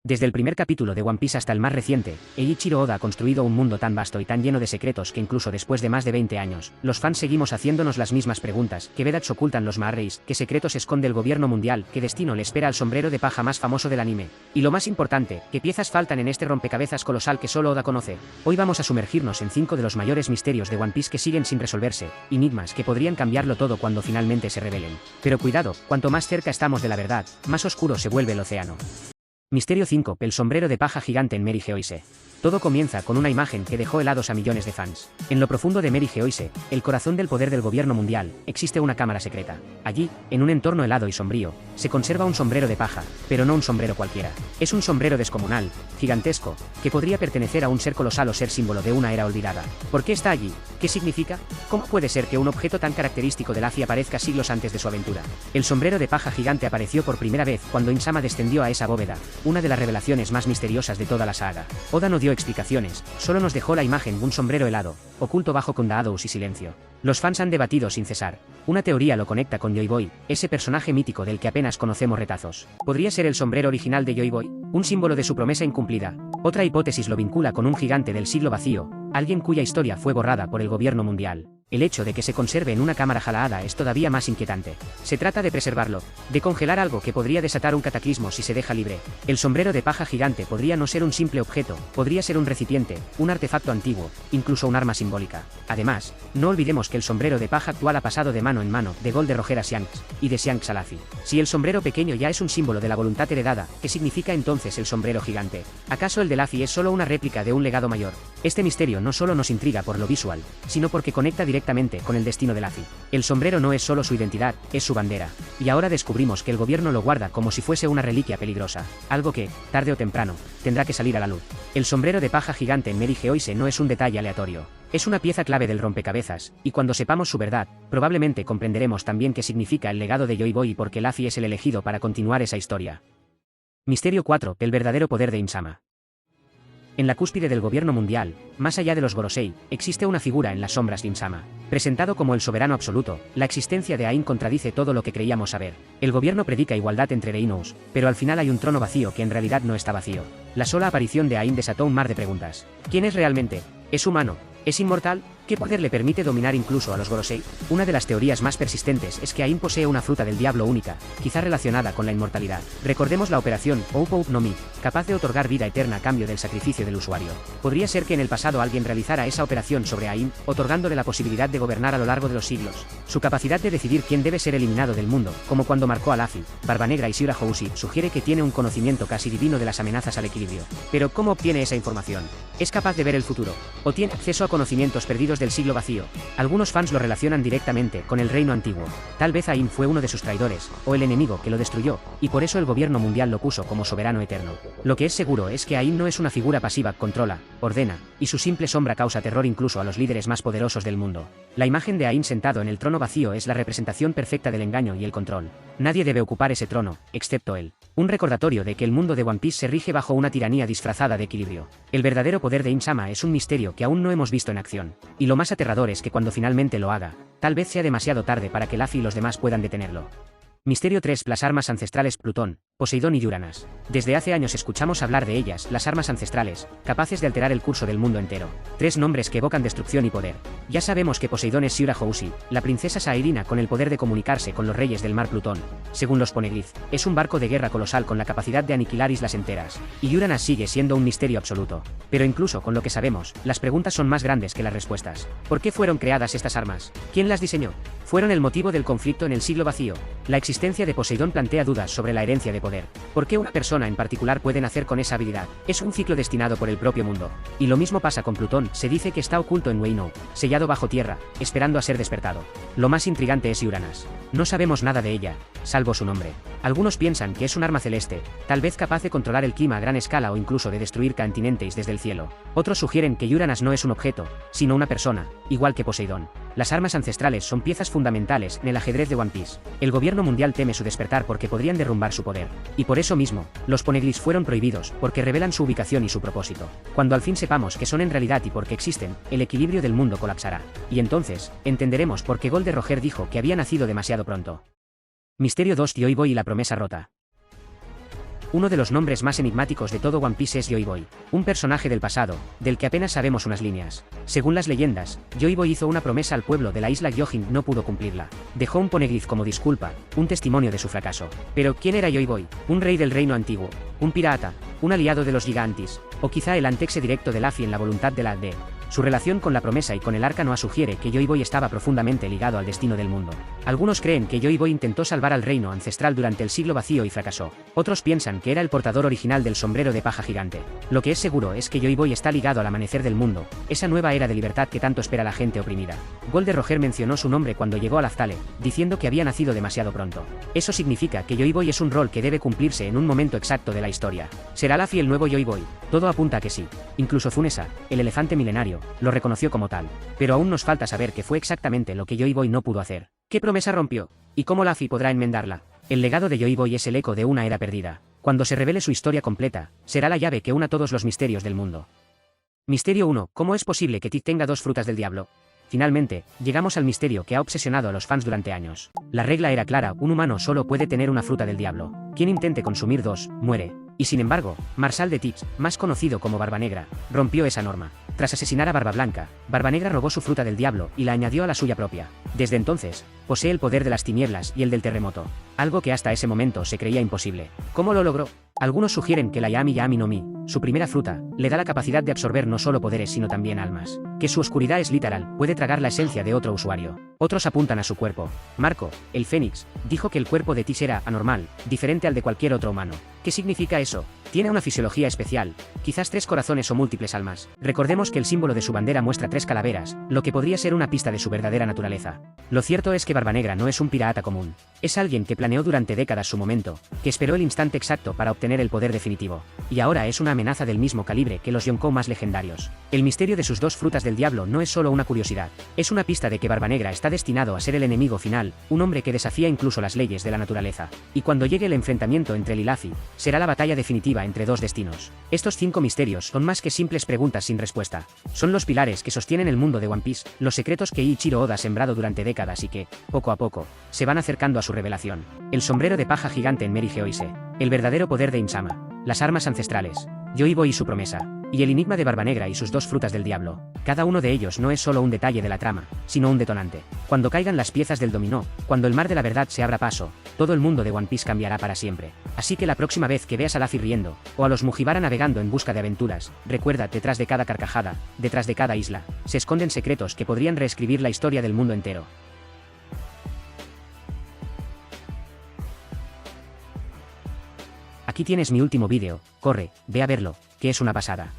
Desde el primer capítulo de One Piece hasta el más reciente, Eiichiro Oda ha construido un mundo tan vasto y tan lleno de secretos que incluso después de más de 20 años, los fans seguimos haciéndonos las mismas preguntas. ¿Qué verdades ocultan los Maarreis? ¿Qué secretos esconde el gobierno mundial? ¿Qué destino le espera al sombrero de paja más famoso del anime? Y lo más importante, ¿qué piezas faltan en este rompecabezas colosal que solo Oda conoce? Hoy vamos a sumergirnos en 5 de los mayores misterios de One Piece que siguen sin resolverse, enigmas que podrían cambiarlo todo cuando finalmente se revelen. Pero cuidado, cuanto más cerca estamos de la verdad, más oscuro se vuelve el océano. Misterio 5. El sombrero de paja gigante en Mary Geoise. Todo comienza con una imagen que dejó helados a millones de fans. En lo profundo de Mary Geoise, el corazón del poder del gobierno mundial, existe una cámara secreta. Allí, en un entorno helado y sombrío, se conserva un sombrero de paja, pero no un sombrero cualquiera. Es un sombrero descomunal, gigantesco, que podría pertenecer a un ser colosal o ser símbolo de una era olvidada. ¿Por qué está allí? ¿Qué significa? ¿Cómo puede ser que un objeto tan característico de Luffy aparezca siglos antes de su aventura? El sombrero de paja gigante apareció por primera vez cuando Insama descendió a esa bóveda, una de las revelaciones más misteriosas de toda la saga. Oda no dio explicaciones, solo nos dejó la imagen de un sombrero helado, oculto bajo Condadous y silencio. Los fans han debatido sin cesar. Una teoría lo conecta con Joy Boy, ese personaje mítico del que apenas conocemos retazos. ¿Podría ser el sombrero original de Joy Boy? Un símbolo de su promesa incumplida. Otra hipótesis lo vincula con un gigante del siglo vacío, alguien cuya historia fue borrada por el gobierno mundial. El hecho de que se conserve en una cámara jalada es todavía más inquietante. Se trata de preservarlo, de congelar algo que podría desatar un cataclismo si se deja libre. El sombrero de paja gigante podría no ser un simple objeto, podría ser un recipiente, un artefacto antiguo, incluso un arma simbólica. Además, no olvidemos que el sombrero de paja actual ha pasado de mano en mano, de Gold de Roger a Shanks, y de Shanks a Luffy. Si el sombrero pequeño ya es un símbolo de la voluntad heredada, ¿qué significa entonces el sombrero gigante? ¿Acaso el de Luffy es solo una réplica de un legado mayor? Este misterio no solo nos intriga por lo visual, sino porque conecta directamente con el destino de Luffy. El sombrero no es solo su identidad, es su bandera. Y ahora descubrimos que el gobierno lo guarda como si fuese una reliquia peligrosa, algo que, tarde o temprano, tendrá que salir a la luz. El sombrero de paja gigante en Mary Geoise no es un detalle aleatorio. Es una pieza clave del rompecabezas, y cuando sepamos su verdad, probablemente comprenderemos también qué significa el legado de Joy Boy y por qué Luffy es el elegido para continuar esa historia. Misterio 4. El verdadero poder de Insama. En la cúspide del gobierno mundial, más allá de los Gorosei, existe una figura en las sombras de Insama. Presentado como el soberano absoluto, la existencia de Ain contradice todo lo que creíamos saber. El gobierno predica igualdad entre reinos, pero al final hay un trono vacío que en realidad no está vacío. La sola aparición de Ain desató un mar de preguntas. ¿Quién es realmente? ¿Es humano? ¿Es inmortal? ¿Qué poder le permite dominar incluso a los Gorosei? Una de las teorías más persistentes es que Ain posee una fruta del diablo única, quizá relacionada con la inmortalidad. Recordemos la operación Ou no Mi, capaz de otorgar vida eterna a cambio del sacrificio del usuario. Podría ser que en el pasado alguien realizara esa operación sobre Ain, otorgándole la posibilidad de gobernar a lo largo de los siglos. Su capacidad de decidir quién debe ser eliminado del mundo, como cuando marcó a Luffy, Barba Negra y Shirahoshi, sugiere que tiene un conocimiento casi divino de las amenazas al equilibrio. Pero ¿cómo obtiene esa información? ¿Es capaz de ver el futuro? ¿O tiene acceso a conocimientos perdidos del siglo vacío? Algunos fans lo relacionan directamente con el reino antiguo. Tal vez Ain fue uno de sus traidores, o el enemigo que lo destruyó, y por eso el gobierno mundial lo puso como soberano eterno. Lo que es seguro es que Ain no es una figura pasiva, controla, ordena, y su simple sombra causa terror incluso a los líderes más poderosos del mundo. La imagen de Ain sentado en el trono vacío es la representación perfecta del engaño y el control. Nadie debe ocupar ese trono, excepto él. Un recordatorio de que el mundo de One Piece se rige bajo una tiranía disfrazada de equilibrio. El verdadero poder de Insama es un misterio que aún no hemos visto en acción. Y lo más aterrador es que cuando finalmente lo haga, tal vez sea demasiado tarde para que Luffy y los demás puedan detenerlo. Misterio 3. Las armas ancestrales Plutón, Poseidón y Uranus. Desde hace años escuchamos hablar de ellas, las armas ancestrales, capaces de alterar el curso del mundo entero. 3 nombres que evocan destrucción y poder. Ya sabemos que Poseidón es Shirahoshi, la princesa Sairina con el poder de comunicarse con los reyes del mar Plutón. Según los Poneglyph, es un barco de guerra colosal con la capacidad de aniquilar islas enteras. Y Uranus sigue siendo un misterio absoluto. Pero incluso con lo que sabemos, las preguntas son más grandes que las respuestas. ¿Por qué fueron creadas estas armas? ¿Quién las diseñó? ¿Fueron el motivo del conflicto en el siglo vacío? La existencia de Poseidón plantea dudas sobre la herencia de poder. ¿Por qué una persona en particular puede nacer con esa habilidad? Es un ciclo destinado por el propio mundo. Y lo mismo pasa con Plutón, se dice que está oculto en Wano, sellado bajo tierra, esperando a ser despertado. Lo más intrigante es Uranus. No sabemos nada de ella, salvo su nombre. Algunos piensan que es un arma celeste, tal vez capaz de controlar el clima a gran escala o incluso de destruir continentes desde el cielo. Otros sugieren que Uranus no es un objeto, sino una persona, igual que Poseidón. Las armas ancestrales son piezas fundamentales en el ajedrez de One Piece. El gobierno mundial teme su despertar porque podrían derrumbar su poder. Y por eso mismo, los Poneglyphs fueron prohibidos, porque revelan su ubicación y su propósito. Cuando al fin sepamos que son en realidad y porque existen, el equilibrio del mundo colapsará. Y entonces, entenderemos por qué Gold de Roger dijo que había nacido demasiado pronto. Misterio 2. Joy Boy y la promesa rota. Uno de los nombres más enigmáticos de todo One Piece es Joy Boy, un personaje del pasado, del que apenas sabemos unas líneas. Según las leyendas, Joy Boy hizo una promesa al pueblo de la isla Gyojin, no pudo cumplirla. Dejó un poneglyph como disculpa, un testimonio de su fracaso. Pero, ¿quién era Joy Boy? ¿Un rey del reino antiguo? ¿Un pirata? ¿Un aliado de los gigantes? ¿O quizá el antexe directo de Luffy en la voluntad de la AD? Su relación con la promesa y con el Arca Noa sugiere que Joy Boy estaba profundamente ligado al destino del mundo. Algunos creen que Joy Boy intentó salvar al reino ancestral durante el siglo vacío y fracasó. Otros piensan que era el portador original del sombrero de paja gigante. Lo que es seguro es que Joy Boy está ligado al amanecer del mundo, esa nueva era de libertad que tanto espera la gente oprimida. Gold Roger mencionó su nombre cuando llegó a Laftale, diciendo que había nacido demasiado pronto. Eso significa que Joy Boy es un rol que debe cumplirse en un momento exacto de la historia. ¿Será Luffy el nuevo Joy Boy? Todo apunta a que sí. Incluso Zunesa, el elefante milenario, lo reconoció como tal. Pero aún nos falta saber qué fue exactamente lo que Joy Boy no pudo hacer. ¿Qué promesa rompió? ¿Y cómo Luffy podrá enmendarla? El legado de Joy Boy es el eco de una era perdida. Cuando se revele su historia completa, será la llave que una todos los misterios del mundo. Misterio 1. ¿Cómo es posible que Tip tenga 2 frutas del diablo? Finalmente, llegamos al misterio que ha obsesionado a los fans durante años. La regla era clara, un humano solo puede tener una fruta del diablo. Quien intente consumir 2, muere. Y sin embargo, Marshal de Tips, más conocido como Barba Negra, rompió esa norma. Tras asesinar a Barba Blanca, Barba Negra robó su fruta del diablo y la añadió a la suya propia. Desde entonces, posee el poder de las tinieblas y el del terremoto, algo que hasta ese momento se creía imposible. ¿Cómo lo logró? Algunos sugieren que la Yami Yami no Mi, su primera fruta, le da la capacidad de absorber no solo poderes sino también almas. Que su oscuridad es literal, puede tragar la esencia de otro usuario. Otros apuntan a su cuerpo. Marco, el Fénix, dijo que el cuerpo de Tis era anormal, diferente al de cualquier otro humano. ¿Qué significa eso? Tiene una fisiología especial, quizás 3 corazones o múltiples almas. Recordemos que el símbolo de su bandera muestra 3 calaveras, lo que podría ser una pista de su verdadera naturaleza. Lo cierto es que Barba Negra no es un pirata común. Es alguien que planeó durante décadas su momento, que esperó el instante exacto para obtener el poder definitivo. Y ahora es una amenaza del mismo calibre que los Yonkou más legendarios. El misterio de sus 2 frutas del diablo no es solo una curiosidad, es una pista de que Barba Negra está destinado a ser el enemigo final, un hombre que desafía incluso las leyes de la naturaleza. Y cuando llegue el enfrentamiento entre él y Luffy, será la batalla definitiva entre 2 destinos. Estos 5 misterios son más que simples preguntas sin respuesta. Son los pilares que sostienen el mundo de One Piece, los secretos que Eiichiro Oda ha sembrado durante décadas y que, poco a poco, se van acercando a su revelación. El sombrero de paja gigante en Mary Geoise, el verdadero poder de Insama, las armas ancestrales, Joy Boy y su promesa, y el enigma de Barba Negra y sus 2 frutas del diablo. Cada uno de ellos no es solo un detalle de la trama, sino un detonante. Cuando caigan las piezas del dominó, cuando el mar de la verdad se abra paso, todo el mundo de One Piece cambiará para siempre. Así que la próxima vez que veas a Luffy riendo, o a los Mugiwara navegando en busca de aventuras, recuerda, detrás de cada carcajada, detrás de cada isla, se esconden secretos que podrían reescribir la historia del mundo entero. Aquí tienes mi último vídeo, corre, ve a verlo, que es una pasada.